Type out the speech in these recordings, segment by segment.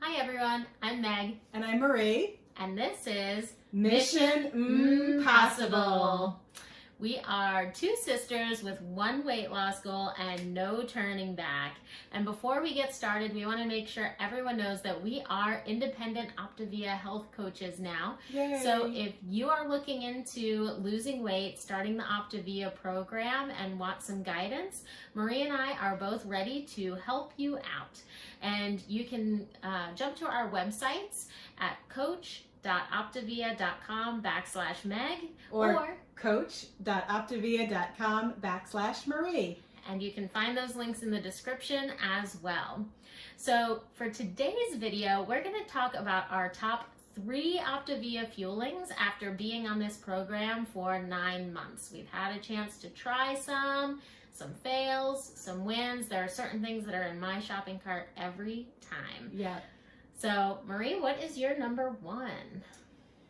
Hi everyone, I'm Meg. And I'm Marie. And this is Mission MmmPossible. We are two sisters with one weight loss goal and no turning back. And before we get started, we want to make sure everyone knows that we are independent Optivia health coaches now. Yay. So if you are looking into losing weight, starting the Optivia program, and want some guidance, Marie and I are both ready to help you out. And you can jump to our websites at coach.optivia.com/Meg or coach.optivia.com/Marie. And you can find those links in the description as well. So for today's video, we're going to talk about our top 3 Optivia Fuelings after being on this program for 9 months. We've had a chance to try some fails, some wins. There are certain things that are in my shopping cart every time. Yeah. So Marie, what is your number 1?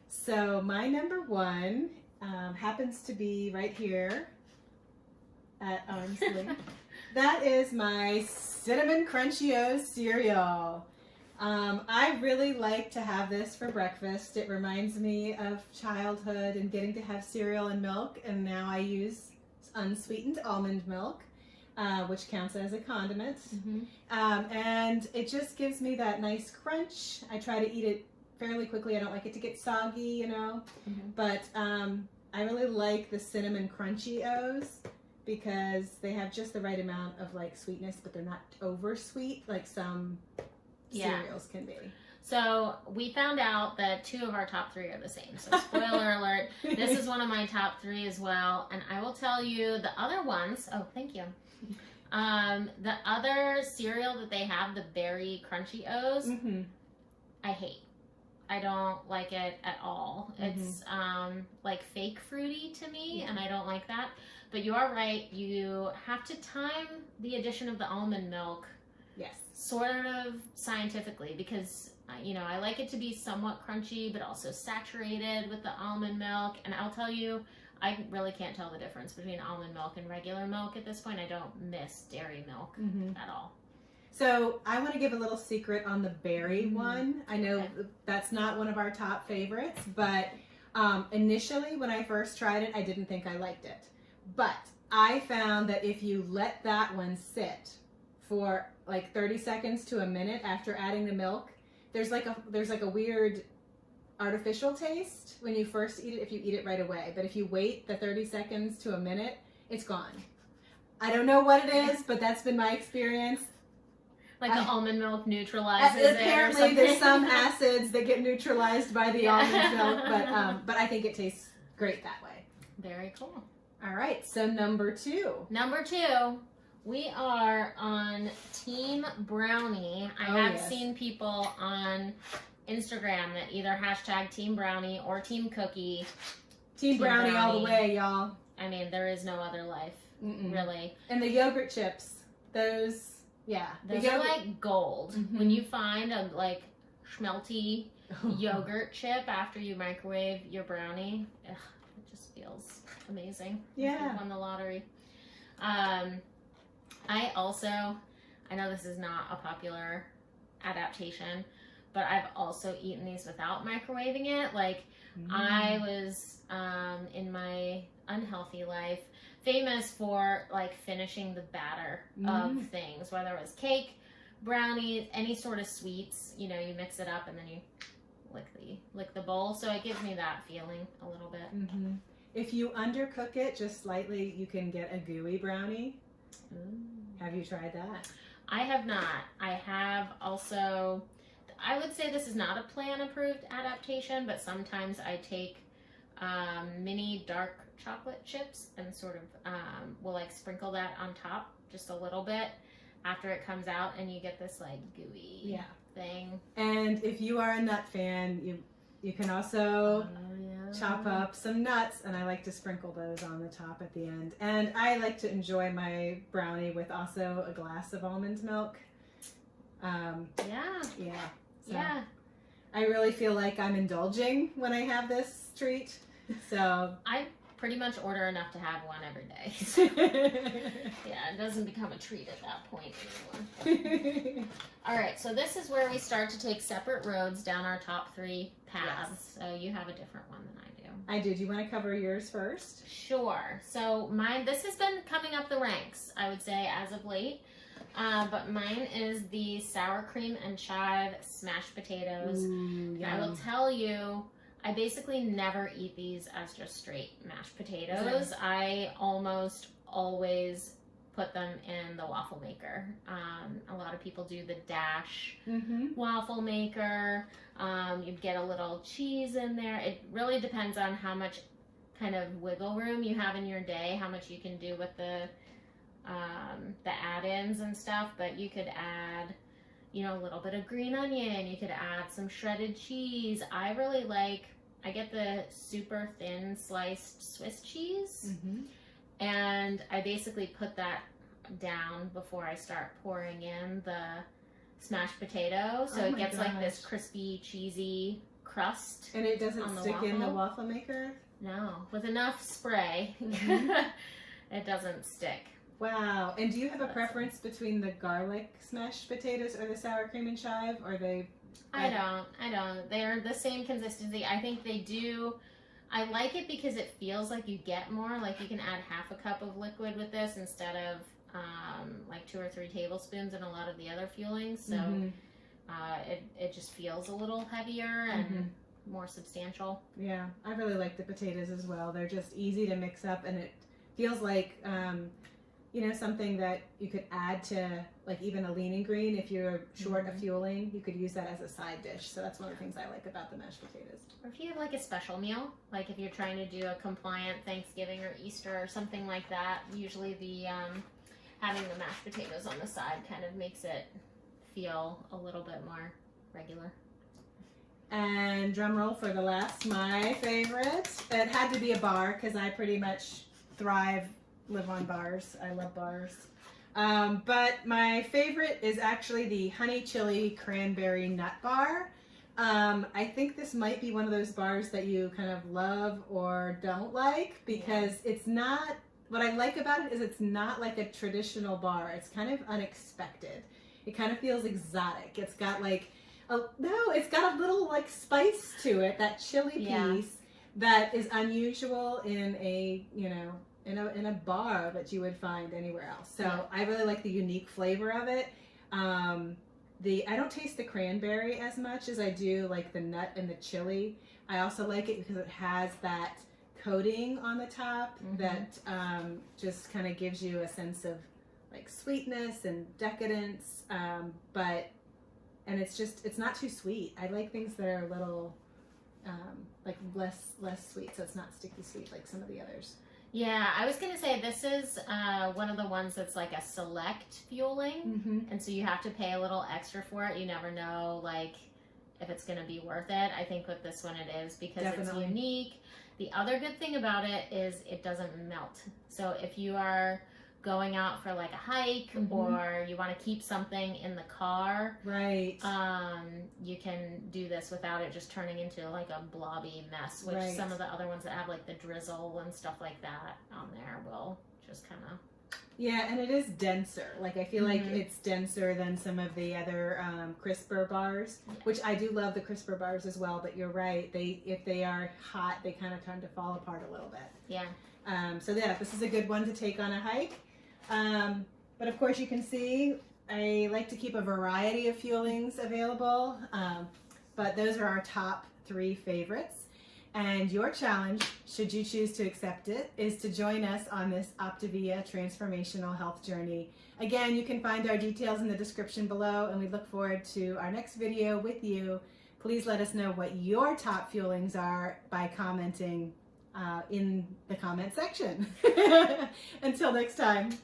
So my number 1 happens to be right here at arm's length. That is my Cinnamon Crunchios cereal. I really like to have this for breakfast. It reminds me of childhood and getting to have cereal and milk, and now I use unsweetened almond milk, which counts as a condiment. And it just gives me that nice crunch. I try to eat it fairly quickly. I don't like it to get soggy, you know, but I really like the Cinnamon Crunchios because they have just the right amount of like sweetness, but they're not over sweet like some cereals can be. So we found out that 2 of our top 3 are the same. So spoiler alert, this is one of my top 3 as well. And I will tell you the other ones. Oh, thank you. The other cereal that they have, the Berry Crunchios, I hate. I don't like it at all. It's like fake fruity to me, and I don't like that. But you are right. You have to time the addition of the almond milk, sort of scientifically, because you know, I like it to be somewhat crunchy, but also saturated with the almond milk. And I'll tell you, I really can't tell the difference between almond milk and regular milk at this point. I don't miss dairy milk at all. So I want to give a little secret on the berry one. I know that's not one of our top favorites, but initially when I first tried it, I didn't think I liked it. But I found that if you let that one sit for like 30 seconds to a minute after adding the milk, there's like a weird artificial taste when you first eat it if you eat it right away. But if you wait the 30 seconds to a minute, it's gone. I don't know what it is, but that's been my experience. Like the almond milk neutralizes it. Apparently there's some acids that get neutralized by the almond milk, but I think it tastes great that way. Very cool. All right, so number 2. Number 2, we are on Team Brownie. I have seen people on Instagram that either hashtag Team Brownie or Team Cookie. Team Brownie all the way, y'all. I mean, there is no other life, really. And the yogurt chips, those... Yeah, those are like gold. When you find a like schmelty yogurt chip after you microwave your brownie, it just feels amazing. Yeah, you won the lottery. I know this is not a popular adaptation, but I've also eaten these without microwaving it. Like I was in my unhealthy life famous for like finishing the batter of things, whether it was cake, brownies, any sort of sweets. You know, you mix it up and then you lick the bowl. So it gives me that feeling a little bit. If you undercook it just slightly, you can get a gooey brownie. Have you tried that? I have not. I have also. I would say this is not a plan-approved adaptation, but sometimes I take mini dark chocolate chips and sort of will like sprinkle that on top just a little bit after it comes out, and you get this like gooey thing. And if you are a nut fan, you can also chop up some nuts, and I like to sprinkle those on the top at the end. And I like to enjoy my brownie with also a glass of almond milk. So I really feel like I'm indulging when I have this treat. So I pretty much order enough to have one every day. Yeah, it doesn't become a treat at that point anymore. All right, so this is where we start to take separate roads down our top 3 paths. Yes. So you have a different one than I do. I do. Do you want to cover yours first? Sure. So this has been coming up the ranks, I would say, as of late. But mine is the sour cream and chive smashed potatoes. Ooh, I will tell you, I basically never eat these as just straight mashed potatoes. I almost always put them in the waffle maker. A lot of people do the Dash waffle maker. You get a little cheese in there. It really depends on how much kind of wiggle room you have in your day, how much you can do with the add-ins and stuff, but you could add, you know, a little bit of green onion. You could add some shredded cheese. I get the super thin sliced Swiss cheese, and I basically put that down before I start pouring in the smashed potato, so it gets like this crispy, cheesy crust. And it doesn't stick in the waffle maker? No, with enough spray, it doesn't stick. Wow. And do you have a preference between the garlic smashed potatoes or the sour cream and chive? Or they? I don't. They're the same consistency. I think they do. I like it because it feels like you get more. Like you can add half a cup of liquid with this instead of like 2 or 3 tablespoons in a lot of the other Fuelings. So it just feels a little heavier and more substantial. Yeah, I really like the potatoes as well. They're just easy to mix up, and it feels like you know, something that you could add to, like, even a lean and green. If you're short of Fueling, you could use that as a side dish. So that's one of the things I like about the mashed potatoes. Or if you have like a special meal, like if you're trying to do a compliant Thanksgiving or Easter or something like that, usually the having the mashed potatoes on the side kind of makes it feel a little bit more regular. And drum roll for the last, my favorite. It had to be a bar because I pretty much live on bars. I love bars. But my favorite is actually the honey chili cranberry nut bar. I think this might be one of those bars that you kind of love or don't like, because it's not, what I like about it is it's not like a traditional bar. It's kind of unexpected. It kind of feels exotic. It's got like, it's got a little like spice to it, that chili piece that is unusual in a, you know, in a bar that you would find anywhere else. So I really like the unique flavor of it. I don't taste the cranberry as much as I do like the nut and the chili. I also like it because it has that coating on the top that just kind of gives you a sense of like sweetness and decadence. And it's not too sweet. I like things that are a little like less sweet, so it's not sticky sweet like some of the others. Yeah, I was gonna say this is one of the ones that's like a select Fueling, and so you have to pay a little extra for it. You never know like if it's gonna be worth it. I think with this one it is, because it's unique. The other good thing about it is it doesn't melt. So if you are going out for like a hike or you want to keep something in the car, you can do this without it just turning into like a blobby mess, which some of the other ones that have like the drizzle and stuff like that on there will just kind of. Yeah, and it is denser. Like I feel like it's denser than some of the other crisper bars, which I do love the crisper bars as well, but you're right. If they are hot, they kind of tend to fall apart a little bit. Yeah. So this is a good one to take on a hike. But of course you can see I like to keep a variety of Fuelings available, but those are our top 3 favorites. And your challenge, should you choose to accept it, is to join us on this Optivia transformational health journey. Again, you can find our details in the description below, and we look forward to our next video with you. Please let us know what your top Fuelings are by commenting in the comment section. Until next time.